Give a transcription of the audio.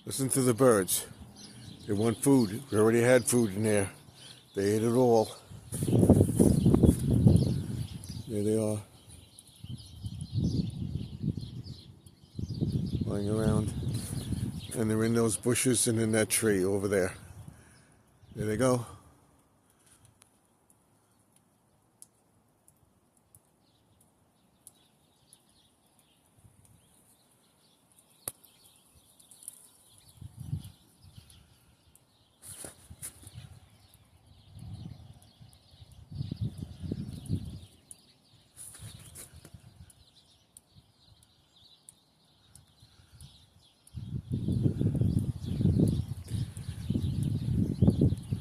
Listen to the birds. They want food. We already had food in there. They ate it all. There they are. Lying around. And they're in those bushes and in that tree over there. There they go.